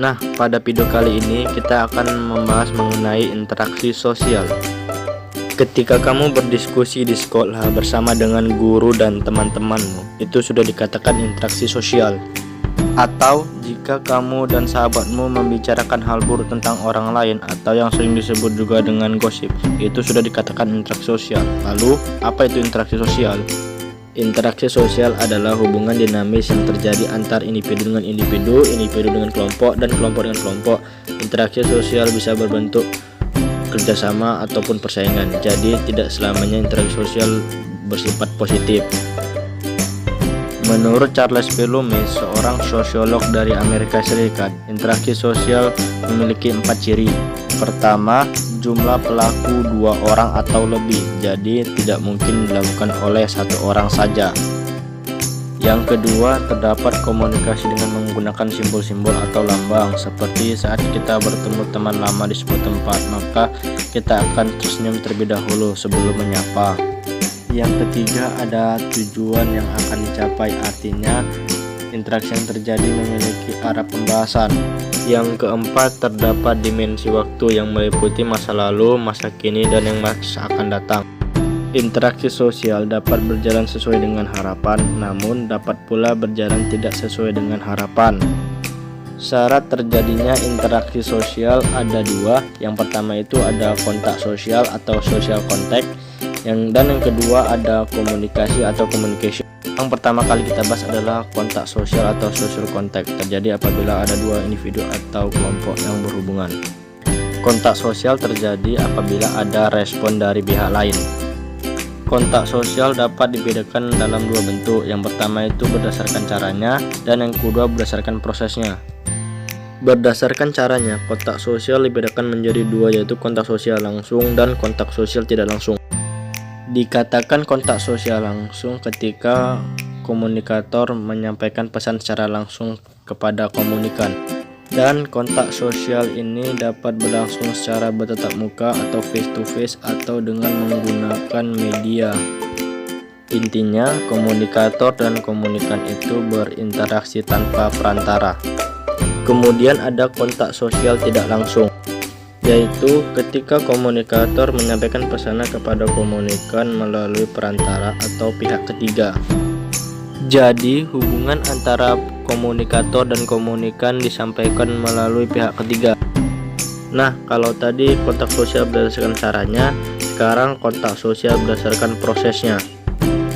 Nah, pada video kali ini kita akan membahas mengenai interaksi sosial. Ketika kamu berdiskusi di sekolah bersama dengan guru dan teman-temanmu, itu sudah dikatakan interaksi sosial. Atau jika kamu dan sahabatmu membicarakan hal buruk tentang orang lain atau yang sering disebut juga dengan gosip, itu sudah dikatakan interaksi sosial. Lalu, apa itu interaksi sosial? Interaksi sosial adalah hubungan dinamis yang terjadi antar individu dengan individu, individu dengan kelompok, dan kelompok dengan kelompok. Interaksi sosial bisa berbentuk kerjasama ataupun persaingan. Jadi tidak selamanya interaksi sosial bersifat positif. Menurut Charles P. Loomis, seorang sosiolog dari Amerika Serikat, interaksi sosial memiliki 4 ciri. Pertama, jumlah pelaku 2 orang atau lebih, jadi tidak mungkin dilakukan oleh 1 orang saja. Yang kedua, terdapat komunikasi dengan menggunakan simbol-simbol atau lambang. Seperti saat kita bertemu teman lama di sebuah tempat, maka kita akan tersenyum terlebih dahulu sebelum menyapa. Yang ketiga, ada tujuan yang akan dicapai, artinya interaksi yang terjadi memiliki arah pembahasan. Yang keempat, terdapat dimensi waktu yang meliputi masa lalu, masa kini, dan yang masih akan datang. Interaksi sosial dapat berjalan sesuai dengan harapan, namun dapat pula berjalan tidak sesuai dengan harapan. Syarat terjadinya interaksi sosial ada 2. Yang pertama itu ada kontak sosial atau social contact, dan yang kedua ada komunikasi atau communication. Yang pertama kali kita bahas adalah kontak sosial atau social contact, terjadi apabila ada 2 individu atau kelompok yang berhubungan. Kontak sosial terjadi apabila ada respon dari pihak lain. Kontak sosial dapat dibedakan dalam 2 bentuk. Yang pertama itu berdasarkan caranya, dan yang kedua berdasarkan prosesnya. Berdasarkan caranya, kontak sosial dibedakan menjadi 2, yaitu kontak sosial langsung dan kontak sosial tidak langsung. Dikatakan kontak sosial langsung ketika komunikator menyampaikan pesan secara langsung kepada komunikan, dan kontak sosial ini dapat berlangsung secara bertatap muka atau face to face atau dengan menggunakan media. Intinya, komunikator dan komunikan itu berinteraksi tanpa perantara. Kemudian ada kontak sosial tidak langsung, yaitu ketika komunikator menyampaikan pesannya kepada komunikan melalui perantara atau pihak ketiga. Jadi hubungan antara komunikator dan komunikan disampaikan melalui pihak ketiga. Nah, kalau tadi kontak sosial berdasarkan caranya, sekarang kontak sosial berdasarkan prosesnya.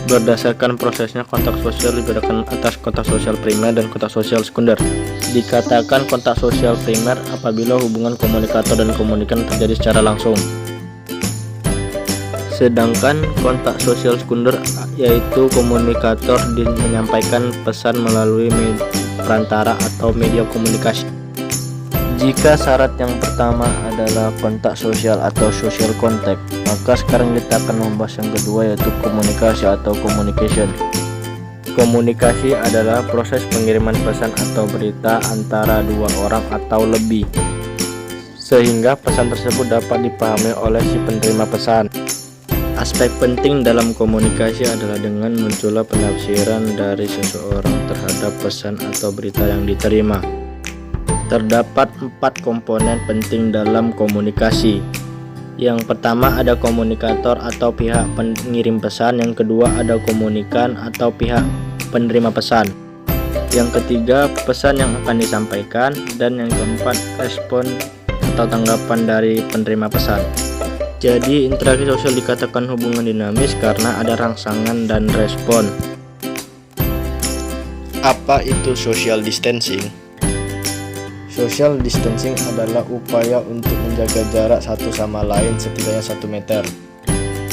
Berdasarkan prosesnya, kontak sosial dibedakan atas kontak sosial primer dan kontak sosial sekunder. Dikatakan kontak sosial primer apabila hubungan komunikator dan komunikan terjadi secara langsung. Sedangkan kontak sosial sekunder yaitu komunikator menyampaikan pesan melalui perantara atau media komunikasi. Jika syarat yang pertama adalah kontak sosial atau social contact, maka sekarang kita akan membahas yang kedua, yaitu komunikasi atau communication. Komunikasi adalah proses pengiriman pesan atau berita antara 2 orang atau lebih, sehingga pesan tersebut dapat dipahami oleh si penerima pesan. Aspek penting dalam komunikasi adalah dengan munculnya penafsiran dari seseorang terhadap pesan atau berita yang diterima. Terdapat 4 komponen penting dalam komunikasi. Yang pertama ada komunikator atau pihak pengirim pesan, yang kedua ada komunikan atau pihak penerima pesan, yang ketiga pesan yang akan disampaikan, dan yang keempat respon atau tanggapan dari penerima pesan. Jadi interaksi sosial dikatakan hubungan dinamis karena ada rangsangan dan respon. Apa itu social distancing? Social distancing adalah upaya untuk menjaga jarak satu sama lain setidaknya 1 meter.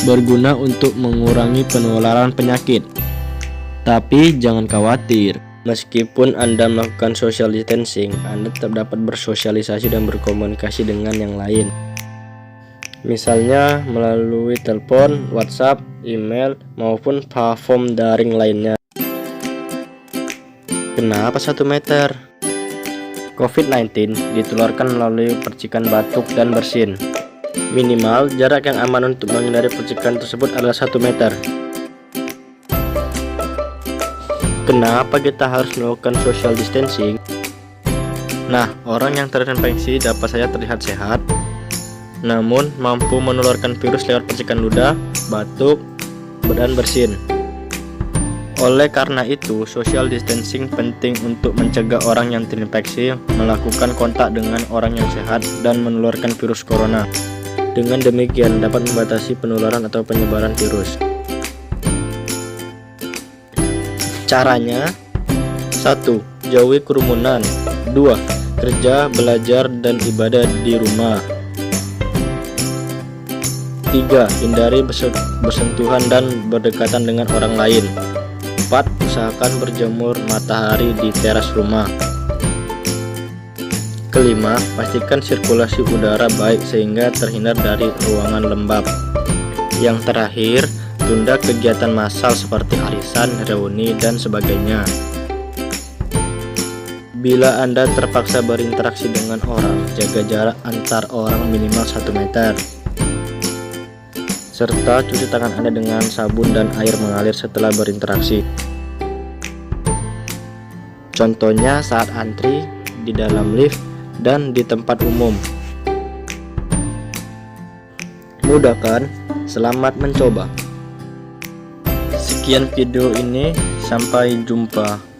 Berguna untuk mengurangi penularan penyakit. Tapi jangan khawatir, meskipun Anda melakukan social distancing, Anda tetap dapat bersosialisasi dan berkomunikasi dengan yang lain. Misalnya melalui telepon, WhatsApp, email, maupun platform daring lainnya. Kenapa 1 meter? COVID-19 ditularkan melalui percikan batuk dan bersin. Minimal jarak yang aman untuk menghindari percikan tersebut adalah 1 meter. Kenapa kita harus melakukan social distancing? Nah, orang yang terinfeksi dapat saja terlihat sehat, namun mampu menularkan virus lewat percikan ludah, batuk, dan bersin. Oleh karena itu, social distancing penting untuk mencegah orang yang terinfeksi melakukan kontak dengan orang yang sehat dan menularkan virus corona. Dengan demikian dapat membatasi penularan atau penyebaran virus. Caranya: 1. Jauhi kerumunan. 2. Kerja, belajar, dan ibadah di rumah. 3. Hindari bersentuhan dan berdekatan dengan orang lain. 4. Usahakan berjemur matahari di teras rumah. Kelima, pastikan sirkulasi udara baik sehingga terhindar dari ruangan lembab. Yang terakhir, tunda kegiatan massal seperti arisan, reuni, dan sebagainya. Bila Anda terpaksa berinteraksi dengan orang, jaga jarak antar orang minimal 1 meter. Serta cuci tangan Anda dengan sabun dan air mengalir setelah berinteraksi. Contohnya saat antri, di dalam lift, dan di tempat umum. Mudah kan? Selamat mencoba. Sekian video ini, sampai jumpa.